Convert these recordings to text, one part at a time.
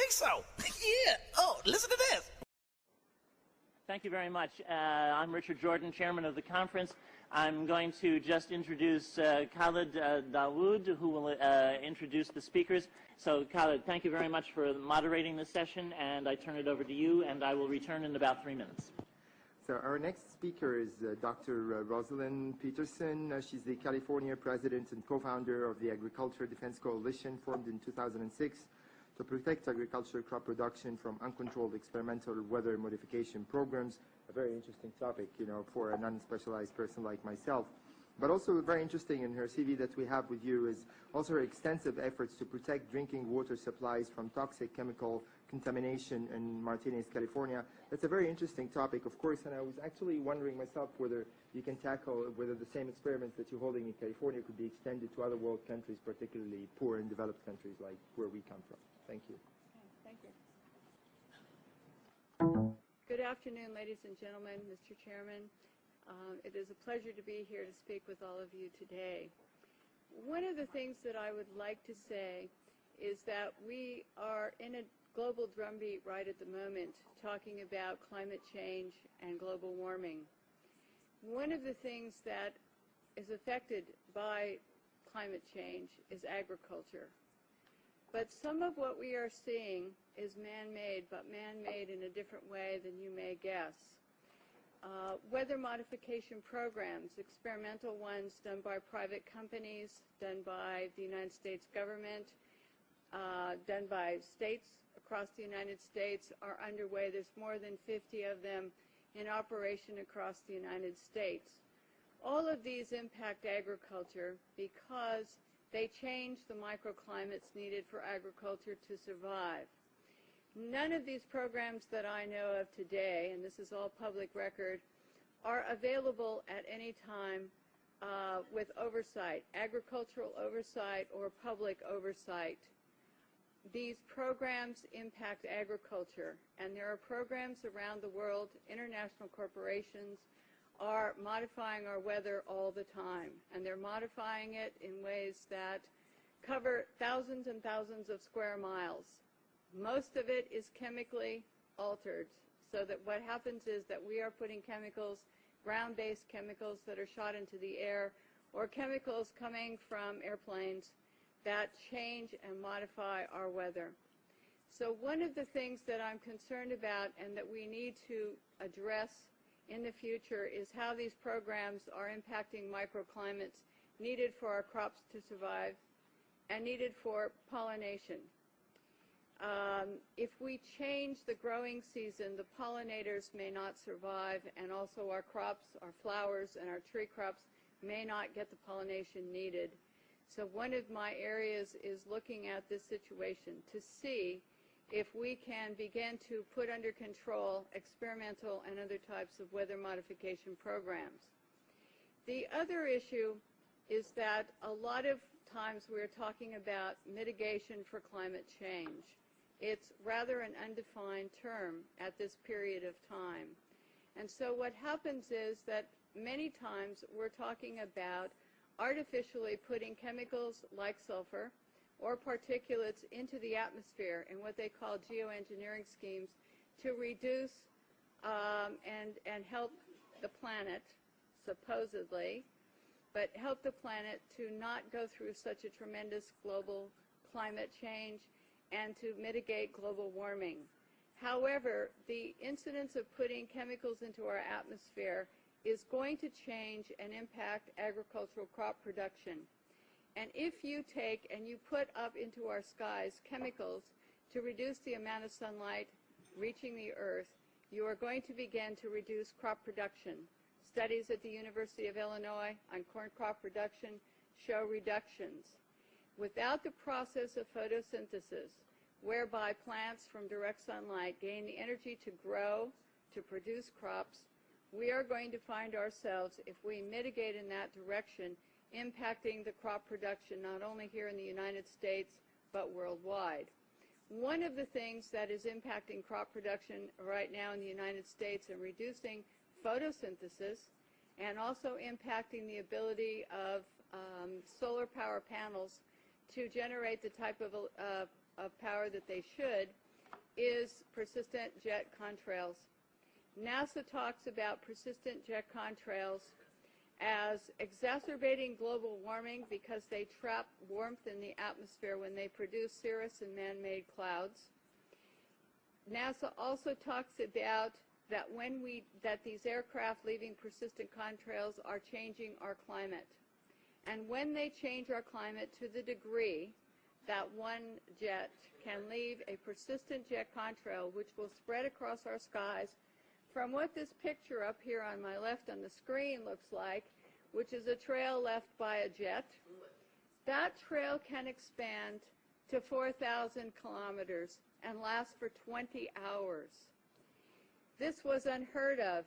think so. Yeah. Oh, listen to this. Thank you very much. I'm Richard Jordan, chairman of the conference. I'm going to just introduce Khalid Dawood, who will introduce the speakers. So, Khalid, thank you very much for moderating this session, and I turn it over to you, and I will return in about 3 minutes. So our next speaker is Dr. Rosalind Peterson. She's the California president and co-founder of the Agriculture Defense Coalition, formed in 2006 to protect agricultural crop production from uncontrolled experimental weather modification programs. A very interesting topic, you know, for a non-specialized person like myself. But also very interesting in her CV that we have with you is also her extensive efforts to protect drinking water supplies from toxic chemical contamination in Martinez, California. That's a very interesting topic, of course, and I was actually wondering myself whether you can tackle whether the same experiments that you're holding in California could be extended to other world countries, particularly poor and developed countries like where we come from. Thank you. Thank you. Good afternoon, ladies and gentlemen, Mr. Chairman. It is a pleasure to be here to speak with all of you today. One of the things that I would like to say is that we are in a global drumbeat right at the moment talking about climate change and global warming. One of the things that is affected by climate change is agriculture. But some of what we are seeing is man-made, but man-made in a different way than you may guess. Weather modification programs, experimental ones done by private companies, done by the United States government, done by states across the United States, are underway. There's more than 50 of them in operation across the United States. All of these impact agriculture because they change the microclimates needed for agriculture to survive. None of these programs that I know of today, and this is all public record, are available at any time with oversight, agricultural oversight or public oversight. These programs impact agriculture, and there are programs around the world. International corporations are modifying our weather all the time, and they're modifying it in ways that cover thousands and thousands of square miles. Most of it is chemically altered, so that what happens is that we are putting chemicals, ground-based chemicals that are shot into the air, or chemicals coming from airplanes that change and modify our weather. So one of the things that I'm concerned about and that we need to address in the future is how these programs are impacting microclimates needed for our crops to survive and needed for pollination. If we change the growing season, the pollinators may not survive, and also our crops, our flowers, and our tree crops may not get the pollination needed. So one of my areas is looking at this situation to see if we can begin to put under control experimental and other types of weather modification programs. The other issue is that a lot of times we're talking about mitigation for climate change. It's rather an undefined term at this period of time. And so what happens is that many times we're talking about artificially putting chemicals like sulfur or particulates into the atmosphere in what they call geoengineering schemes to reduce and help the planet, supposedly, but help the planet to not go through such a tremendous global climate change and to mitigate global warming. However, the incidence of putting chemicals into our atmosphere is going to change and impact agricultural crop production. And if you take and you put up into our skies chemicals to reduce the amount of sunlight reaching the earth, you are going to begin to reduce crop production. Studies at the University of Illinois on corn crop production show reductions. Without the process of photosynthesis, whereby plants from direct sunlight gain the energy to grow, to produce crops, we are going to find ourselves, if we mitigate in that direction, impacting the crop production not only here in the United States, but worldwide. One of the things that is impacting crop production right now in the United States and reducing photosynthesis and also impacting the ability of solar power panels to generate the type of power that they should is persistent jet contrails. NASA talks about persistent jet contrails as exacerbating global warming because they trap warmth in the atmosphere when they produce cirrus and man-made clouds. NASA also talks about that that these aircraft leaving persistent contrails are changing our climate. And when they change our climate to the degree that one jet can leave a persistent jet contrail, which will spread across our skies, from what this picture up here on my left on the screen looks like, which is a trail left by a jet, that trail can expand to 4,000 kilometers and last for 20 hours. This was unheard of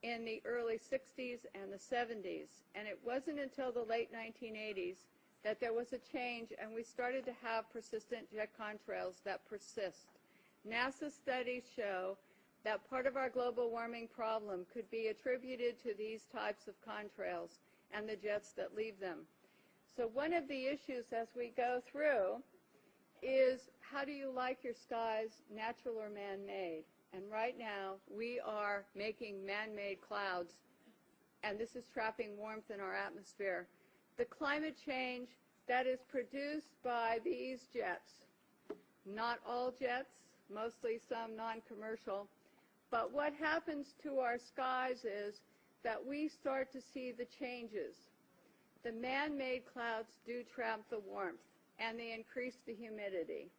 in the early 60s and the 70s, and it wasn't until the late 1980s that there was a change and we started to have persistent jet contrails that persist. NASA studies show that part of our global warming problem could be attributed to these types of contrails and the jets that leave them. So one of the issues as we go through is, how do you like your skies, natural or man-made? And right now we are making man-made clouds, and this is trapping warmth in our atmosphere. The climate change that is produced by these jets, not all jets, mostly some non-commercial, but what happens to our skies is that we start to see the changes. The man-made clouds do trap the warmth, and they increase the humidity.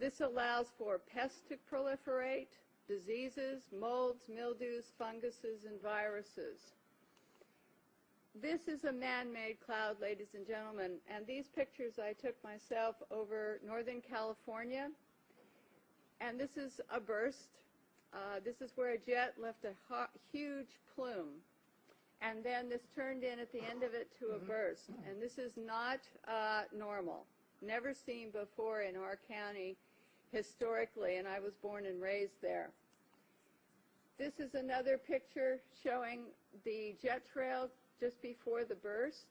This allows for pests to proliferate, diseases, molds, mildews, funguses, and viruses. This is a man-made cloud, ladies and gentlemen, and these pictures I took myself over Northern California, and this is a burst. This is where a jet left a huge plume, and then this turned in at the end of it to a burst, and this is not normal, never seen before in our county historically, and I was born and raised there. This is another picture showing the jet trail just before the burst.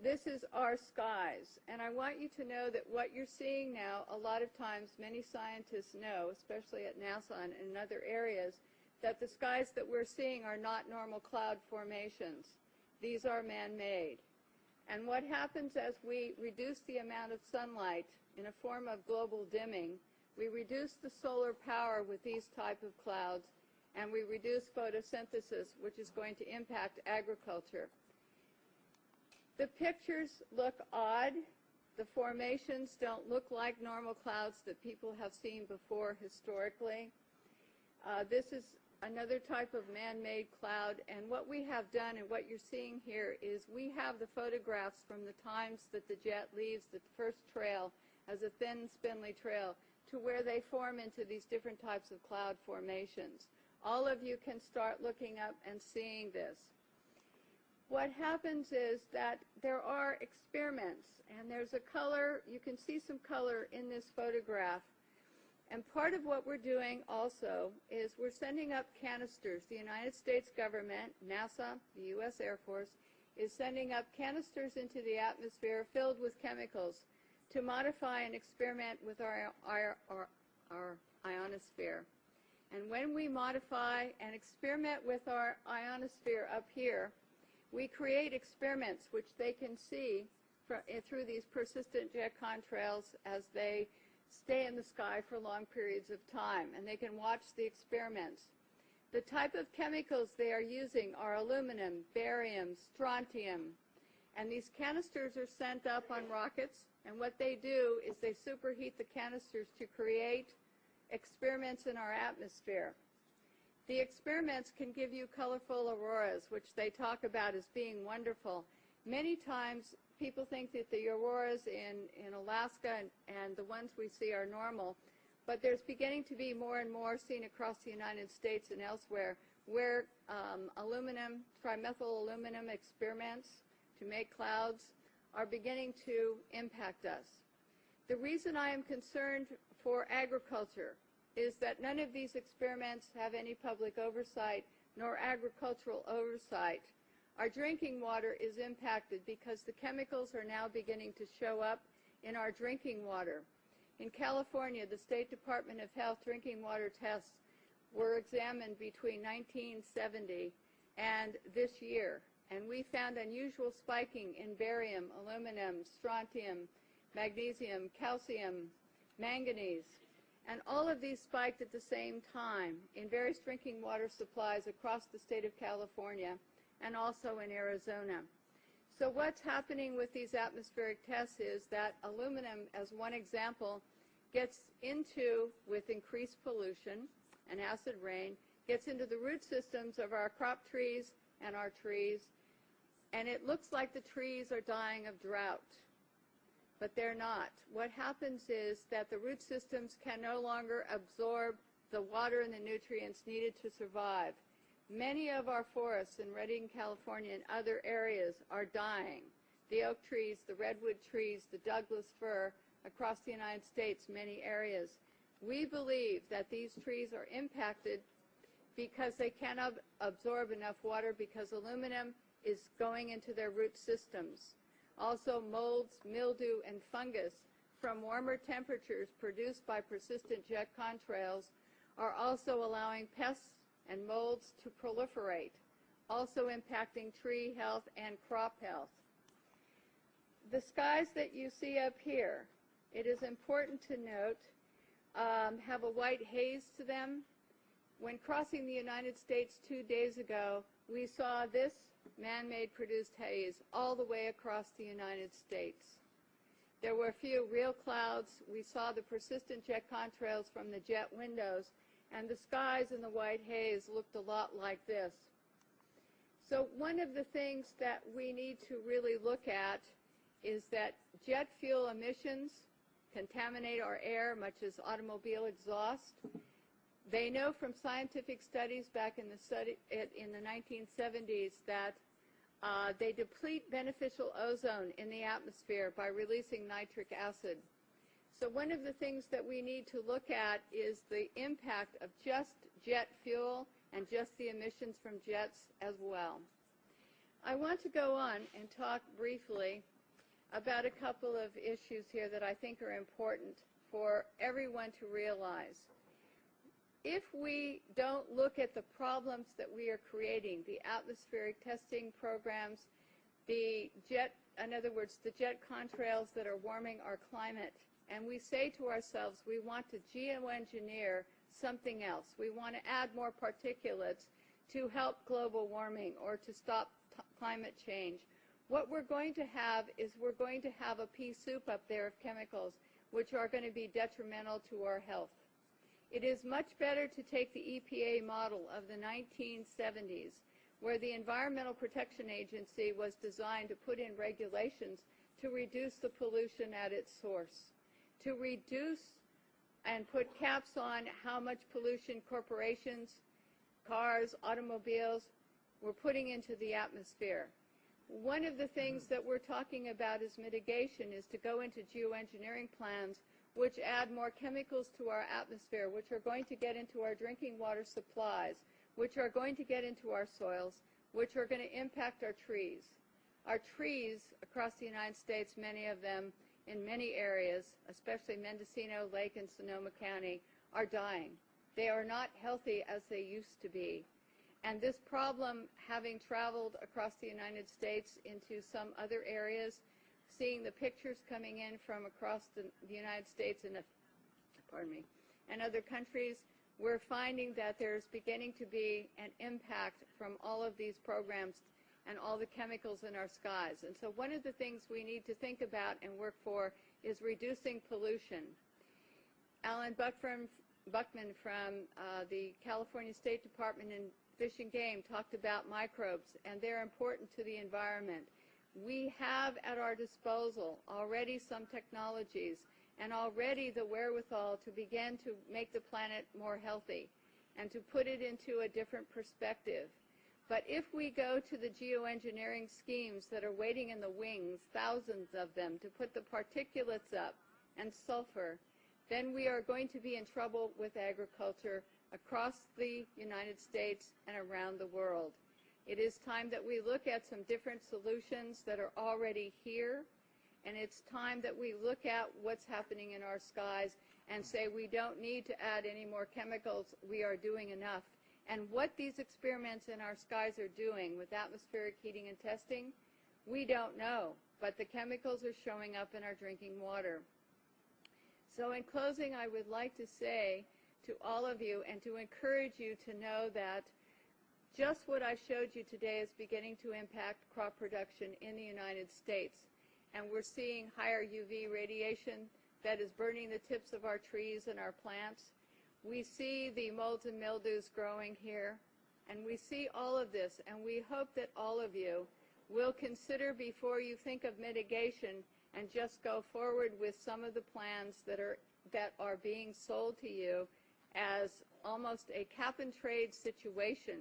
This is our skies, and I want you to know that what you're seeing now, a lot of times many scientists know, especially at NASA and in other areas, that the skies that we're seeing are not normal cloud formations. These are man-made. And what happens as we reduce the amount of sunlight in a form of global dimming, we reduce the solar power with these type of clouds, and we reduce photosynthesis, which is going to impact agriculture. The pictures look odd. The formations don't look like normal clouds that people have seen before historically. This is another type of man-made cloud, and what we have done and what you're seeing here is we have the photographs from the times that the jet leaves the first trail as a thin, spindly trail to where they form into these different types of cloud formations. All of you can start looking up and seeing this. What happens is that there are experiments, and there's a color, you can see some color in this photograph. And part of what we're doing also is we're sending up canisters. The United States government, NASA, the U.S. Air Force, is sending up canisters into the atmosphere filled with chemicals to modify and experiment with our ionosphere. And when we modify and experiment with our ionosphere up here, we create experiments which they can see through these persistent jet contrails as they stay in the sky for long periods of time, and they can watch the experiments. The type of chemicals they are using are aluminum, barium, strontium, and these canisters are sent up on rockets, and what they do is they superheat the canisters to create experiments in our atmosphere. The experiments can give you colorful auroras, which they talk about as being wonderful. Many times people think that the auroras in Alaska and the ones we see are normal, but there's beginning to be more and more seen across the United States and elsewhere where aluminum, trimethyl aluminum experiments to make clouds are beginning to impact us. The reason I am concerned for agriculture is that none of these experiments have any public oversight nor agricultural oversight. Our drinking water is impacted because the chemicals are now beginning to show up in our drinking water. In California, the State Department of Health drinking water tests were examined between 1970 and this year, and we found unusual spiking in barium, aluminum, strontium, magnesium, calcium, manganese, and all of these spiked at the same time in various drinking water supplies across the state of California and also in Arizona. So what's happening with these atmospheric tests is that aluminum, as one example, gets into, with increased pollution and acid rain, gets into the root systems of our crop trees and our trees, and it looks like the trees are dying of drought, but they're not. What happens is that the root systems can no longer absorb the water and the nutrients needed to survive. Many of our forests in Redding, California, and other areas are dying. The oak trees, the redwood trees, the Douglas fir, across the United States, many areas. We believe that these trees are impacted because they cannot absorb enough water because aluminum is going into their root systems. Also, molds, mildew, and fungus from warmer temperatures produced by persistent jet contrails are also allowing pests and molds to proliferate, also impacting tree health and crop health. The skies that you see up here, it is important to note, have a white haze to them. When crossing the United States 2 days ago, we saw this man-made produced haze all the way across the United States. There were a few real clouds. We saw the persistent jet contrails from the jet windows, and the skies in the white haze looked a lot like this. So one of the things that we need to really look at is that jet fuel emissions contaminate our air, much as automobile exhaust. They know from scientific studies back in the 1970s that they deplete beneficial ozone in the atmosphere by releasing nitric acid. So one of the things that we need to look at is the impact of just jet fuel and just the emissions from jets as well. I want to go on and talk briefly about a couple of issues here that I think are important for everyone to realize. If we don't look at the problems that we are creating, the atmospheric testing programs, in other words, the jet contrails that are warming our climate, and we say to ourselves, we want to geoengineer something else. We want to add more particulates to help global warming or to stop climate change. What we're going to have is we're going to have a pea soup up there of chemicals which are going to be detrimental to our health. It is much better to take the EPA model of the 1970s, where the Environmental Protection Agency was designed to put in regulations to reduce the pollution at its source, to reduce and put caps on how much pollution corporations, cars, automobiles were putting into the atmosphere. One of the things that we're talking about as mitigation is to go into geoengineering plans which add more chemicals to our atmosphere, which are going to get into our drinking water supplies, which are going to get into our soils, which are going to impact our trees. Our trees across the United States, many of them in many areas, especially Mendocino, Lake, and Sonoma County, are dying. They are not healthy as they used to be. And this problem, having traveled across the United States into some other areas, seeing the pictures coming in from across the United States and other countries, we're finding that there's beginning to be an impact from all of these programs and all the chemicals in our skies. And so one of the things we need to think about and work for is reducing pollution. Alan Buckman from the California State Department in Fish and Game talked about microbes, and they're important to the environment. We have at our disposal already some technologies and already the wherewithal to begin to make the planet more healthy and to put it into a different perspective. But if we go to the geoengineering schemes that are waiting in the wings, thousands of them, to put the particulates up and sulfur, then we are going to be in trouble with agriculture across the United States and around the world. It is time that we look at some different solutions that are already here and it's time that we look at what's happening in our skies and say we don't need to add any more chemicals, we are doing enough. And what these experiments in our skies are doing with atmospheric heating and testing, we don't know, but the chemicals are showing up in our drinking water. So in closing, I would like to say to all of you and to encourage you to know that just what I showed you today is beginning to impact crop production in the United States. And we're seeing higher UV radiation that is burning the tips of our trees and our plants. We see the molds and mildews growing here, and we see all of this, and we hope that all of you will consider before you think of mitigation and just go forward with some of the plans that are being sold to you as almost a cap-and-trade situation,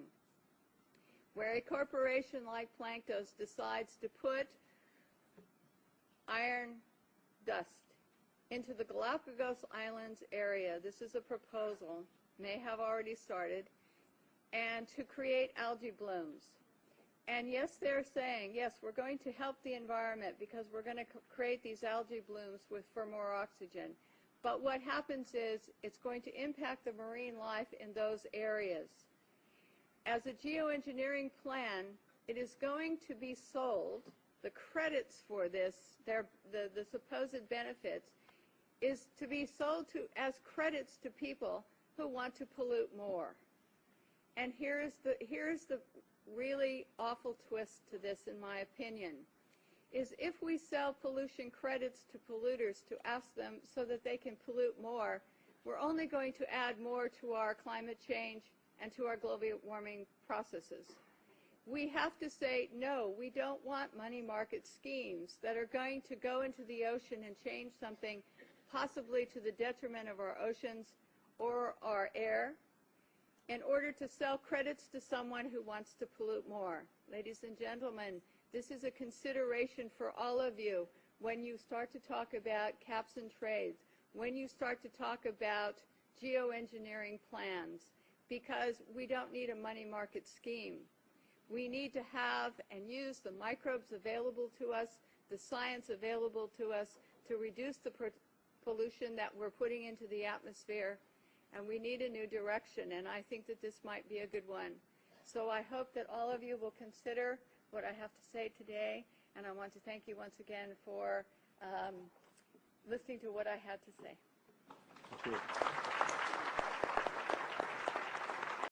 where a corporation like Planktos decides to put iron dust into the Galapagos Islands area. This is a proposal, may have already started, and to create algae blooms. And yes, they're saying, yes, we're going to help the environment because we're going to create these algae blooms for more oxygen. But what happens is it's going to impact the marine life in those areas. As a geoengineering plan, it is going to be sold, the credits for this, the supposed benefits, is to be sold as credits to people who want to pollute more. And here's the really awful twist to this, in my opinion, is if we sell pollution credits to polluters to ask them so that they can pollute more, we're only going to add more to our climate change and to our global warming processes. We have to say, no, we don't want money market schemes that are going to go into the ocean and change something possibly to the detriment of our oceans or our air, in order to sell credits to someone who wants to pollute more. Ladies and gentlemen, this is a consideration for all of you when you start to talk about caps and trades, when you start to talk about geoengineering plans, because we don't need a money market scheme. We need to have and use the microbes available to us, the science available to us to reduce the pollution that we're putting into the atmosphere, and we need a new direction, and I think that this might be a good one. So I hope that all of you will consider what I have to say today, and I want to thank you once again for listening to what I had to say. Thank you.